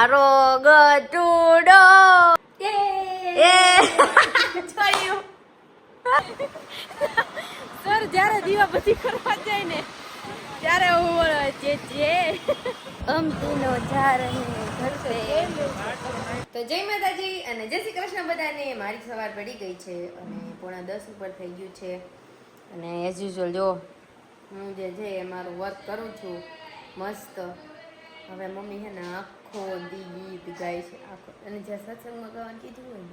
મારો ગટુડો એ જોયું સર જ્યારે દીવાબત્તી કરવા જાય ને ત્યારે હું બોલો જે અમતીનો ઝાર ઘર છે. તો જય માતાજી અને જય શ્રી કૃષ્ણ બધાને. મારી સવાર પડી ગઈ છે અને 9:30 ઉપર થઈ ગયું છે અને એઝ યુઝ્યુઅલ જો હું જે છે એ મારું વર્ક કરું છું મસ્ત. હવે મમ્મી છે ને આખો ગીત ગાય છે આખો, અને જ્યાં સત્સંગમાં ગાવાનું કીધું હોય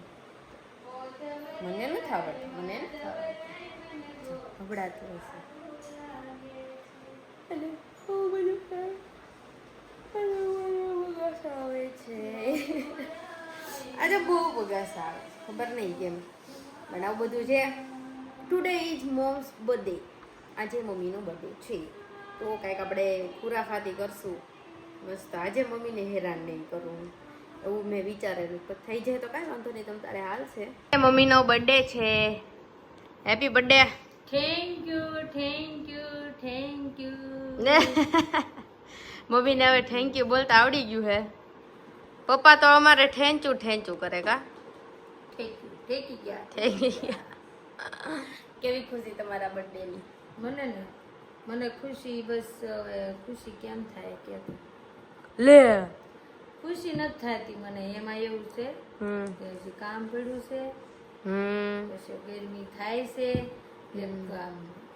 ને મને નથી આવડતું, હબડાતું હશે અને બહુ બધું બગાસ આવે છે. આજે બહુ બગાસ આવે છે, ખબર નહીં કેમ પણ આવું બધું છે. ટુડે ઇઝ મોમ્સ બર્થડે, આજે મમ્મીનો બર્થડે છે તો કાંઈક આપણે ખુરાફાતી કરશું મસ્ત. આજે મમ્મીને હેરાન નહીં કરું એવું મેં વિચારેલું, પણ થઈ જાય તો કાંઈ વાંધો નહીં, તમ તારે હાલ છે. મમ્મીનો બર્થડે છે, happy birthday. Thank you thank you thank you. મમ્મીને હવે થેન્ક યુ બોલતા આવડી ગયું હે. પપ્પા તો અમારે ઠેંચું કરે કા ઠેકી ગયા. કેવી ખુશી તમારા બર્થડેની? મને ખુશી બસ હવે ખુશી કેમ થાય કે લે ખુશી નથી થતી મને. એમાં એવું છે કે હજી કામ પડ્યું છે, પછી ગરમી થાય છે,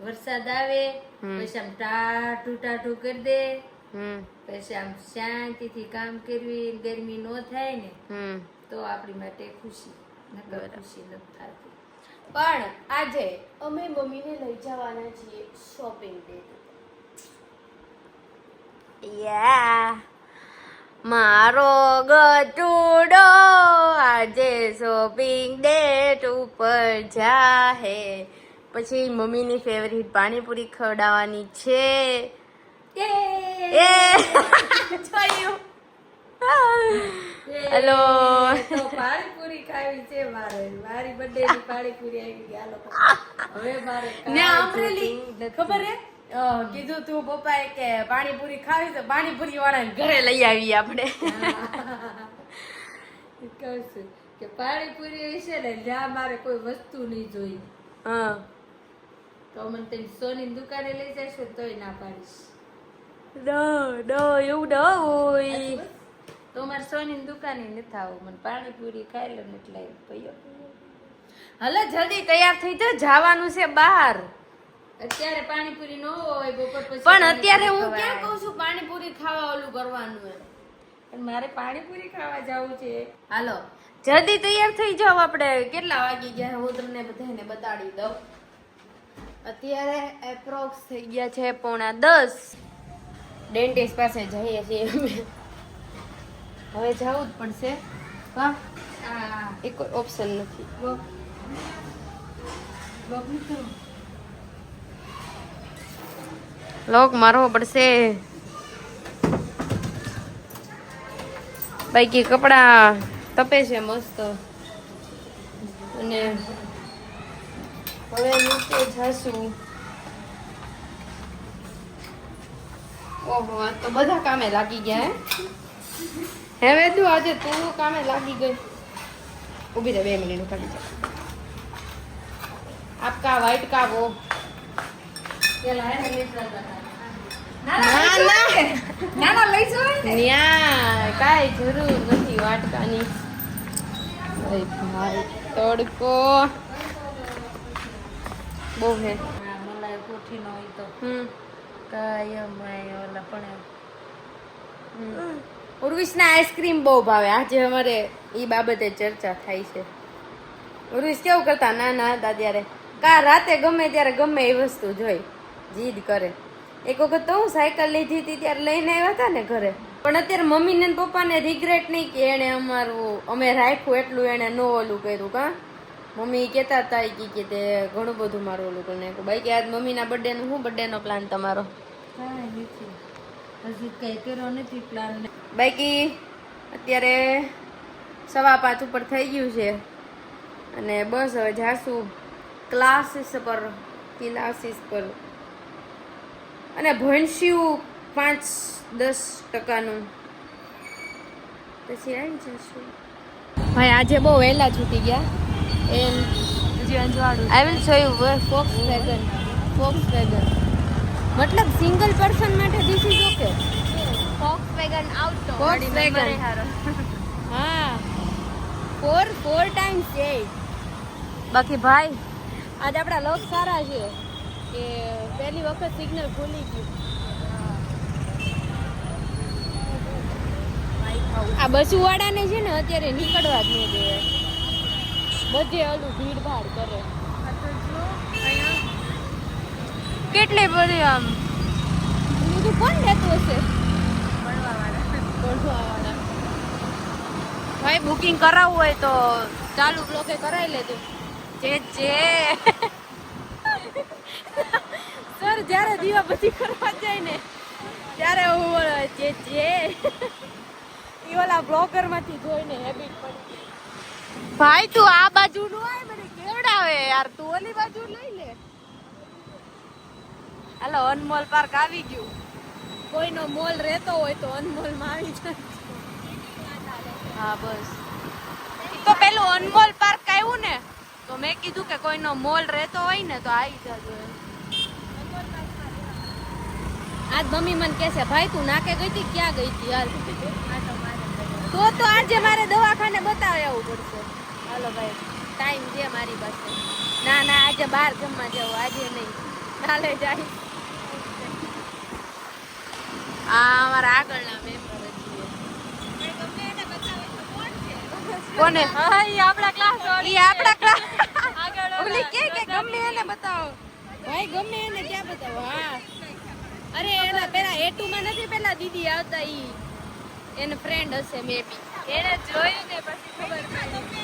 વરસાદ આવે પછી આમ ટાઢું ટાઢું કરી દે, પછી આમ શાંતિથી કામ કરવી, ગરમી ન થાય ને તો આપણી માટે ખુશી. નકર ખુશી નથી થતી. પણ આજે અમે મમ્મીને લઈ જવાના છીએ શોપિંગ ડે. યા મારો ગટુડો આજે શોપિંગ ડેટ ઉપર જાહે. પછી મમ્મીની ફેવરિટ પાણીપુરી ખવડાવવાની છે. જોયું? હેલો, તો પાણીપુરી ખાવી છે મારે. મારી બર્થડે ની પાણીપુરી આવી ગયા લોકો. હવે મારે ને અમરેલી ખબર હે કીધું તું પપ્પાએ કે પાણીપુરી ખાવી તો પાણીપુરી વાળાને ઘરે લઈ આવી આપણે. કહું છું કે પાણીપુરી વિશે ને જ્યાં મારે કોઈ વસ્તુ નહીં જોઈ તો મને તેની સોની દુકાને લઈ જશો તોય ના પાડીશ. એવું ન હોય. તો મારે સોની દુકાને નથી આવું, મને પાણીપુરી ખાઈ લો ને એટલે હલે જલ્દી તૈયાર થઈ જા, જવાનું છે બહાર. અત્યારે પાણીપુરી ન હોય બપોર પછી. પણ અત્યારે હું ક્યાં કહું છું પાણીપુરી ખાવા ઓલું કરવાનું હે. પણ મારે પાણીપુરી ખાવા જવું છે. હાલો જલ્દી તૈયાર થઈ જાવ. આપણે કેટલા વાગી ગયા હું તમને બધાને બતાડી દઉં. અત્યારે એપ્રોક્સ થઈ ગયા છે 9:30. ડેન્ટિસ્ટ પાસે જઈએ છીએ હવે જવું જ પડશે. હા એ કોઈ ઓપ્શન નથી. લોક મારવો પડશે. બાકી કપડા તપે છે મસ્ત. અને હવે નીચે જશું. ઓહો આ તો બધા કામે લાગી ગયા હે વેદુ. આજે તું કામે લાગી ગઈ. ઉભી રહે 2 મિનિટ ઉઠાડી જા. આપકા વાઈટ કા વો ના લઈ જાઓ ન્યા કાઈ જરૂર નથી વાટકાની. અરે ભાઈ તડકો બહુ હે. મલાઈ કોઠી નો હોય તો કાયમ ઓલા પણ ઉર્વિશના આઈસ્ક્રીમ બહુ ભાવે. આજે અમારે એ બાબતે ચર્ચા થાય છે. ઉર્વિશ કેવું કરતા નાના હતા ત્યારે કા રાતે ગમે ત્યારે ગમે એ વસ્તુ જોઈ જીદ કરે. એક વખત તો હું સાયકલ લીધી હતી ત્યારે લઈને આવ્યા હતા ને ઘરે. પણ અત્યારે મમ્મીને પપ્પાને રિગ્રેટ નહીં કે એને અમે રાખ્યું એટલું એને ન ઓલું કર્યું. કા મમ્મી કહેતા હતા કે તે ઘણું બધું મારું ઓલું કરી નાખ્યું. બાકી આજ મમ્મીના બર્થડે નું શું બર્થડે નો પ્લાન તમારો? કાંઈ નથી, હજી કઈ કર્યો નથી પ્લાન. બાકી અત્યારે 5:15 ઉપર થઈ ગયું છે અને બસ હવે જાશું ક્લાસીસ પર અને ભણશું 5-10% પછી આવી જશું. ભાઈ આજે બહુ વહેલા છૂટી ગયા. I will show you Volkswagen. મતલબ સિંગલ પર્સન માટે this is okay. Volkswagen Auto. Volkswagen. હા 4 times 8. બાકી ભાઈ આજે આપણા લોક સારા છે કે પહેલી વખત સિગ્નલ ખુલી ગયું. આ બસુ વાળાને છે ને અત્યારે નીકળવા જ નહીં દે. બધે ઓલું ભીડ ભાડ કરે. કેટલી બધી આમ બધું કોણ રહેતું હશે? ભણવાવાળા. ભાઈ બુકિંગ કરાવવું હોય તો ચાલુ બ્લોકે કરાવી લેજો. જે સર જ્યારે દીવાબત્તી કરવા જાય ને ત્યારે હું જે ઈ ઓલા બ્લોગર માંથી જોઈને હેબિટ પડી. ભાઈ તું આ બાજુ નું આય મને કેવડાવે યાર. તું ઓલી બાજુ લઈ લે. હાલો અનમોલ પાર્ક આવી ગયું. કોઈનો મોલ રહેતો હોય તો અનમોલ માં આવી જાય. હા બસ તો પેલું અનમોલ પાર્ક આવ્યું ને તો મેં કીધું કે કોઈનો મોલ રહેતો હોય ને તો આવી જજો. આજ મમ્મી મને કહે છે ભાઈ તું નાકે ગઈ હતી ક્યાં ગઈ હતી હાલ. તો આજે મારે દવાખાને બતાવી આવવું પડશે. હાલો ભાઈ ટાઈમ છે મારી પાસે. ના આજે બહાર જમવા જવું આજે નહીં કાલે જાય. આ અમારા આગળના મેમ્બર કોને? હા ઈ આપણા ક્લાસ ઓલી કે ગમે એને બતાવો ભાઈ ગમે એને ક્યાં બતાવો. હા અરે એના પેલા A2 માં નથી પેલા દીદી આવતા ઈ એને ફ્રેન્ડ હશે મે બી. એને જોયું ને પછી ખબર પડી.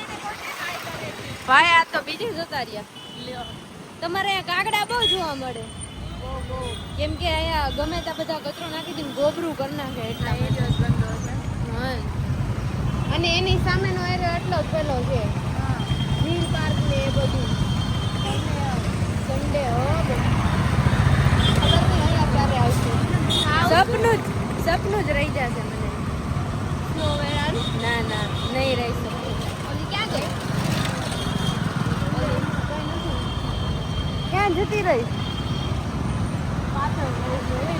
ભાઈ આ તો બીજી જતા રહ્યા. તમારે અહીંયા કાગડા બહુ જોવા મળે. કેમ કે અહીંયા ગમે ત્યાં બધા કચરો નાખી દઈને ગોબરું કરી નાખે એટલા. હા અને એની સામેનો એરિયો એટલો જ પેલો છે. નીલ પાર્ક ને એ બધું સન્ડે સપનું જ રહી જશે મને. ના નહીં રહી શકું. ઓલી ક્યાં ગઈ? ક્યાં જતી રહી? પાછળ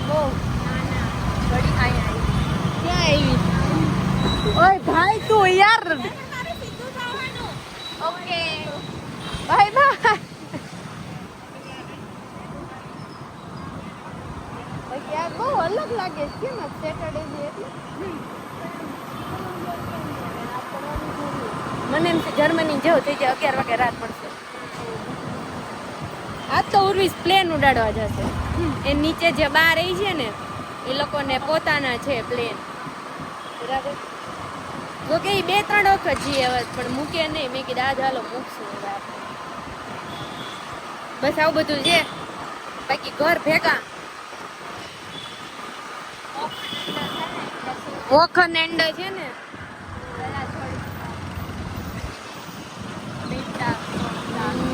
બહુ ઘડી ક્યાં આવી? ઓય ભાઈ તું યાર. Okay bye bye. યાર બહુ અલગ લાગે છે. કેમ સેટરડે છે એટલે મને એમ જર્મની જેવું થઈ જાય 11 વાગે રાત પડશે. આજ તો ઉર્વિસ પ્લેન ઉડાડવા જશે. એ નીચે જે બહાર રહી છે ને એ લોકોને પોતાના છે પ્લેન. બરાબર તો કે 2-3 વખત જઈએ હવે પણ મૂકે નહીં. મેં કીધું આજ હાલો મૂકશું. બસ આવું બધું છે. બાકી ઘર ભેગા ઓખન એન્ડ છે ને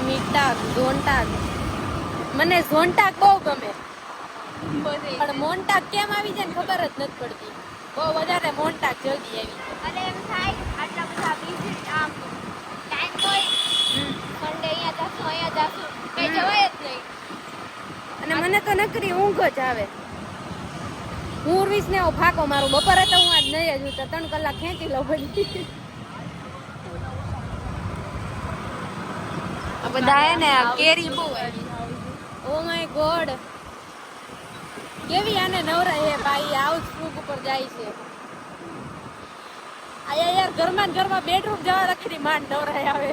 મીટાક ઝોન્ટાક. મને ઝોન્ટાક બહુ ગમે પણ મોન્ટાક કેમ આવી જાય ને ખબર જ નથી પડતી. બહુ વધારે મોન્ટાક જલ્દી આવી જાય. અને એમ થાય આટલા બધા વિઝિટ આમ ટાઈમ હોય સન્ડે અહીંયા જાશું કઈ જવાય જ નહીં. અને મને તો નકરી ઊંઘ જ આવે. હું ઉર્વિસ ને એવો ફાકો મારું. બપોરે તો હું આજ નહીં જ 3 કલાક ખેંચી લઉં બધી. આ બધા હે ને કેરી બહુ આવી. ઓ માય ગોડ કેવી આને નવરાય હે ભાઈ. આઉટ ફૂક ઉપર જાય છે. આયા યાર ઘરમાં બેડરૂમ જવા લખી માંડ નવરાય આવે.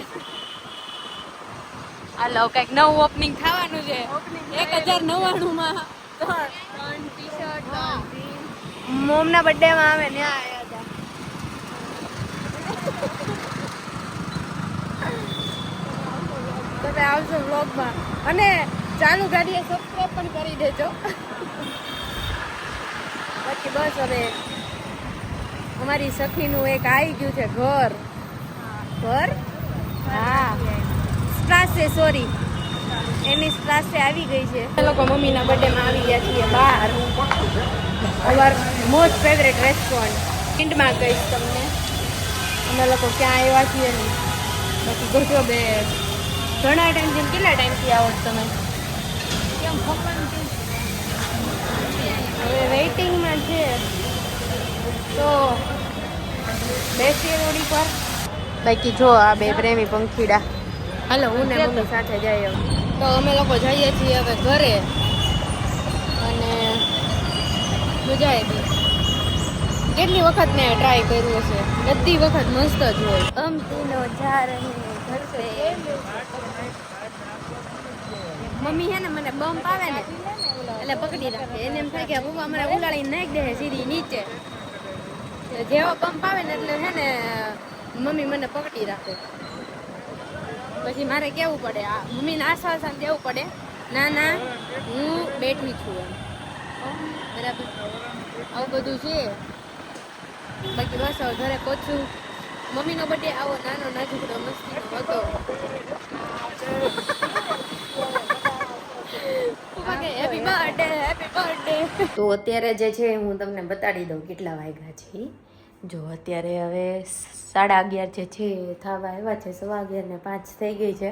હાલો કઈક નવું ઓપનિંગ થવાનું છે 1099 માં. 3 ટી-શર્ટ મોમ ના બર્થડે માં આવે ને આયા હતા. તમે આવજો વ્લોગ માં અને ચાલુ ગાડીએ સબસ્ક્રાઇબ પણ કરી દેજો. બાકી બસ હવે અમારી સખીનું એક આવી ગયું છે ઘર. હા સ્ટ્રાસે સોરી એની સ્ટ્રાસે આવી ગઈ છે. એ લોકો મમ્મીના બર્થડે માં આવી ગયા છીએ બહાર. અવર મોસ્ટ ફેવરેટ રેસ્ટોરન્ટ. એન્ડમાં કહીશ તમને. અમે લોકો ક્યાં આવ્યા છીએ નહીં. બાકી ગોઠવો બે ઘણા ટાઈમથી કેટલા ટાઈમથી આવો છો તમે? કેમ ખબર નથી. હવે વેઇટિંગમાં છે તો બેસીએ રોડી પર. બાકી જો આ બે પ્રેમી પંખીડા. હાલો હું ને મમ્મી સાથે જઈએ. તો અમે લોકો જઈએ છીએ હવે ઘરે અને મજા આવી. કેટલી વખત મેં ટ્રાય કર્યું હશે, બધી વખત મસ્ત જ હોય. અમતીનો ઝાર અને ઘર સે મમ્મી હે ને મને બમ્પ આવે ને એટલે પકડી રાખે. એને એમ થાય કે પપ્પા મને ઉલાડીને નાખી દે સીધી નીચે. જેવો બમ્પ આવે ને એટલે હે ને મમ્મી મને પકડી રાખે. પછી મારે કેવું પડે, આ મમ્મીને આશ્વાસન દેવું પડે, ના ના હું બેઠી છું એમ. બરાબર આવું બધું છે. બાકી બસ હવે ઘરે પહોંચું. મમ્મીનો બર્થડે આવો નાનો નાજુકડો મસ્તીનો હતો. Happy birthday happy birthday. તો અત્યારે જે છે હું તમને બતાડી દઉં કેટલા વાગ્યા છે. જો અત્યારે હવે 11:30 જે છે થવા આવ્યા છે, 11:15 ને 5 થઈ ગઈ છે.